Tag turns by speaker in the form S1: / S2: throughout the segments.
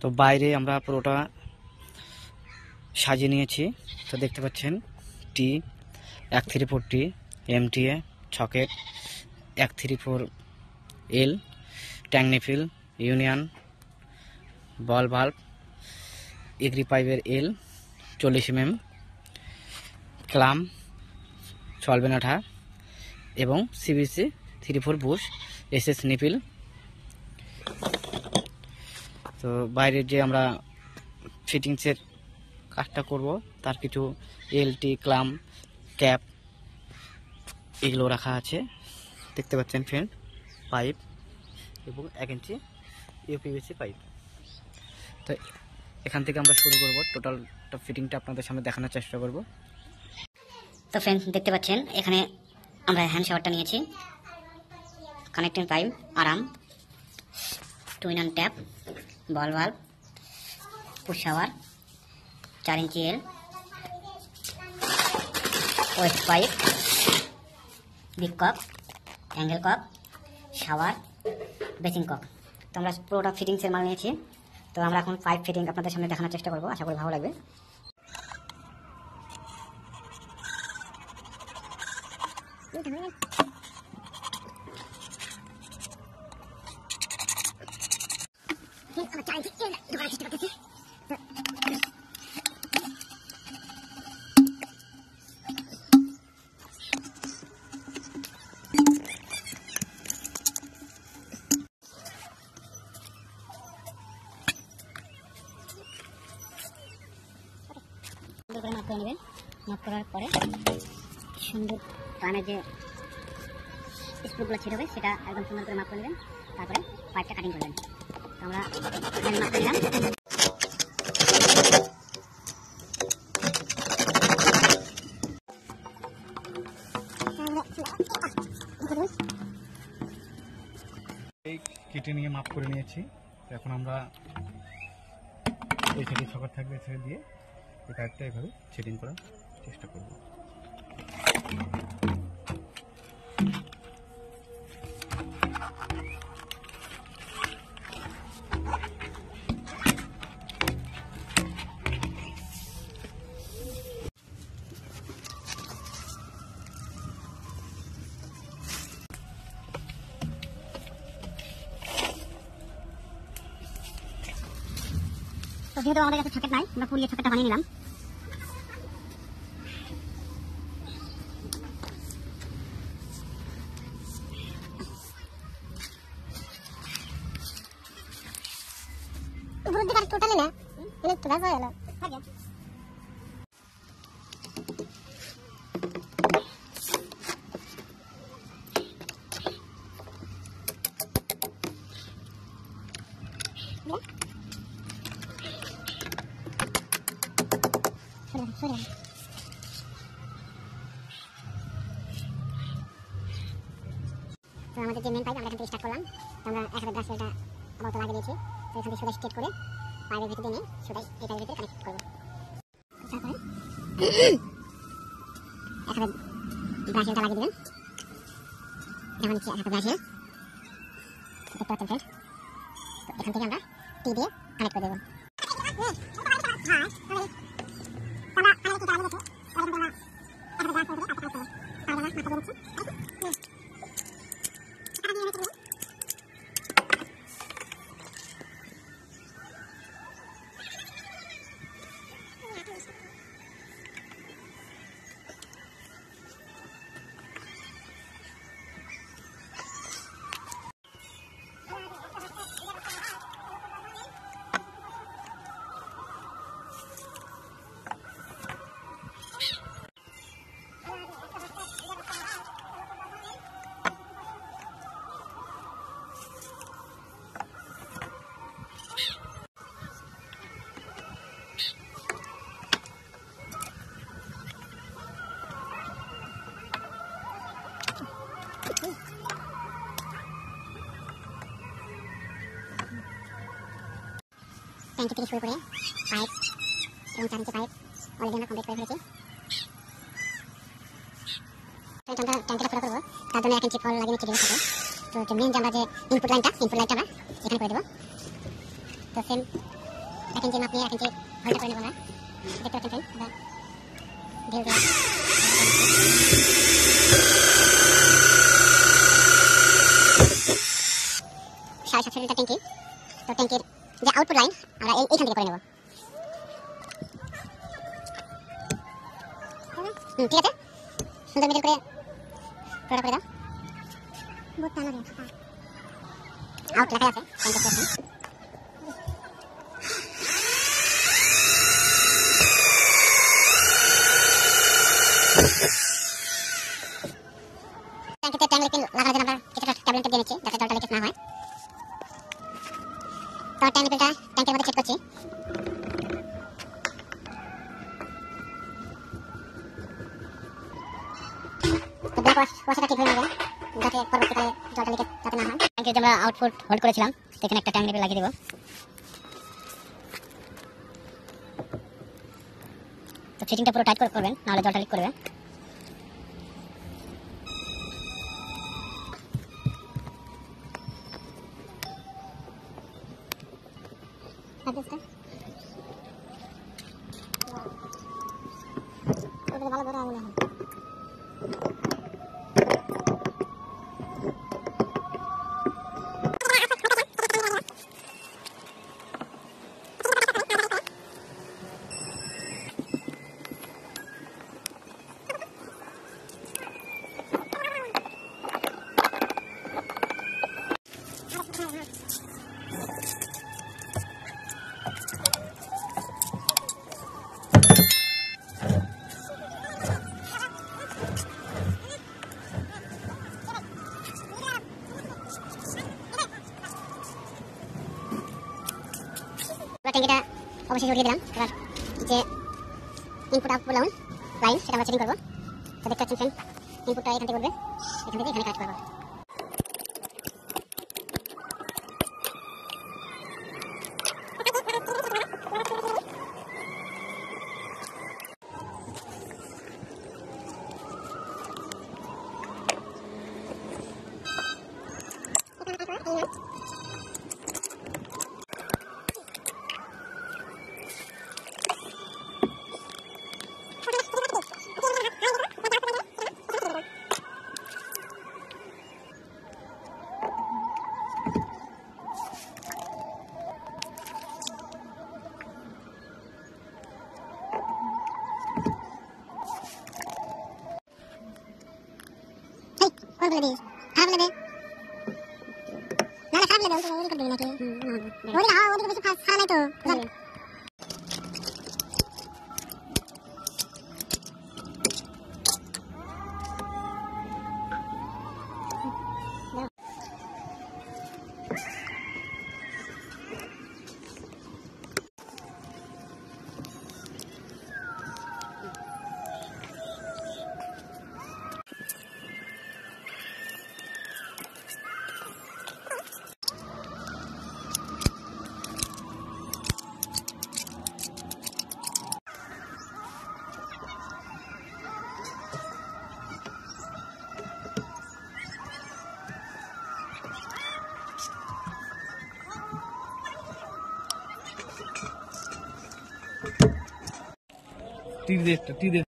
S1: তো বাইরে আমরা পুরোটা সাজিয়ে নিয়েছি। তো দেখতে পাচ্ছেন টি 134T MTA সকেট 134L ট্যাংনিফিল ইউনিয়ন বল ভাল্ব এগ্রি পাইপের L 40 mm ক্লাম সলভেন আঠা এবং CBC 34 বুশ SS নিপিল। তো বাইরের যে আমরা ফিটিংসের কাজটা করব তার কিছু LT ক্লাম ক্যাপ এগুলো রাখা আছে। দেখতে পাচ্ছেন ফ্রেন্ড পাইপ এবং 1 ইঞ্চি UPVC পাইপ। তো এখান থেকে আমরা শুরু করব, টোটালটা ফিটিংটা আপনাদের সামনে দেখানোর চেষ্টা করব।
S2: তো ফ্রেন্ড দেখতে পাচ্ছেন এখানে আমরা হ্যান্ড শাওয়ারটা নিয়েছি, কানেক্টিং পাইপ আরাম, twin and tap, ball valve, push shower 4 inch L, waste pipe, big cock, angle cock, shower, basin cock. তো আমরা পুরোটা ফিটিংসের মাল নিয়েছি। তো আমরা এখন পাইপ ফিটিং আপনাদের সামনে দেখানোর চেষ্টা করবো, আশা করি ভালো লাগবে। সুন্দর করে মাপ করে নেবেন। মাপ করার পরে সুন্দর কানের যে স্ক্রুগুলো ছেড়ে হবে সেটা একদম সুন্দর করে মাপ করে নেবেন। তারপরে পাইপটা কাটিং করবেন। তো আমরা মাপ করে নিলাম।
S1: এই কেটে নিয়ে মাপ করে নিয়েছি। এখন আমরা এই সাইডে সকেট থাকবে, এই সাইড দিয়ে এই পাইপটা এইভাবে সেটিং করার চেষ্টা করব।
S2: তো যেহেতু আমাদের কাছে সকেট নাই, আমরা পুড়িয়ে সকেটটা বানিয়ে নিলাম। উপরের দিকে টোটালি না, মানে তো গাছ হয়ে গেল। তো আমাদের যে মেন পাইপ আমরা এখান থেকে স্টার্ট করলাম। তো আমরা একসাথে ব্রাশটা আবার লাগিয়ে দিয়েছি। তো এখান থেকে সোজা স্ট্রেট করে পাইপের ভিতরে নিয়ে সোজা এই পাইপের ভিতরে কানেক্ট করবো। তারপরে একসাথে ব্রাশটা লাগিয়ে দেবেন। যেমন হচ্ছে একসাথে ব্রাশে দেখতে পাচ্ছেন ফ্রেন্ড। তো এখান থেকে আমরা টি দিয়ে কানেক্ট করে দেবো। ট্যাঙ্কি থেকে শুরু করে পাইপ এবং 4 ইঞ্চি পাইপ অলরেডি আমরা কমপ্লিট করে ফেলেছি। ট্যাঙ্কিটা পুরো করবো, তার জন্য 1 ইঞ্চি ফল লাগিয়ে নিচ্ছি ডিমের সাথে। তো মেন যে আমরা যে ইনপুট লাইনটা আমরা এখানে করে দেবো। তো সেম 1 ইঞ্চি মাপ নিয়ে 1 ইঞ্চি হোলটা করে নেব আমরা। দেখতে পাচ্ছেন ফ্রেন্ড, আমরা ঢেউ দিয়ে 7.5 লিটার ট্যাঙ্কি। তো ট্যাঙ্কির যে আউটপুট লাইন আমরা এইখান থেকে করে নেব। ঠিক আছে, সুন্দর মিডিল করে পুরোটা করে দাও। আউট লেখা আছে, ট্যাঙ্কিতে ট্যাঙ্ক লিকুইড লাগানোর জন্য আমরা কিছুটা ট্যাবলেট দিয়ে নিচ্ছি যাতে জলটা লিকেজ না হয়। তো ট্যাঙ্ক লিকুইডটা ট্যাঙ্কের মধ্যে চেক করছি। তো ব্ল্যাক ওয়াশটা ঠিক হয়ে যাবে যাতে পরবর্তীকালে জলটা লিকেজ যাতে না হয়। ট্যাঙ্কে যে আমরা আউটপুট হোল্ড করেছিলাম সেখানে একটা ট্যাঙ্ক লিকুইড লাগিয়ে দেব। তো ফিটিংটা পুরো টাইট করে করবেন, নাহলে জলটা লিক করবে। ভালো করে আগুন এখন ট্যাঙ্কিটা অবশ্যই উঠিয়ে দিলাম। এবার যে ইনপুট আউটপুট লাইন সেটা আমরা সেটিং করবো। তো দেখতে পাচ্ছেন ফ্রেন্ড, ইনপুটটা এখান থেকে করবে, এখান থেকে এখানে কাজ করবো। और बोले दे खाब ले दे ना खाब ले दे वो कर देना के वो ना वो तो कुछ खा नहीं तो
S3: তীর দে একটা তীর দে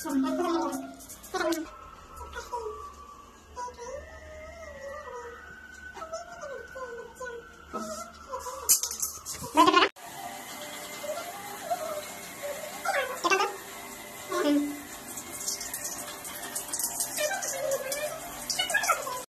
S2: Sampai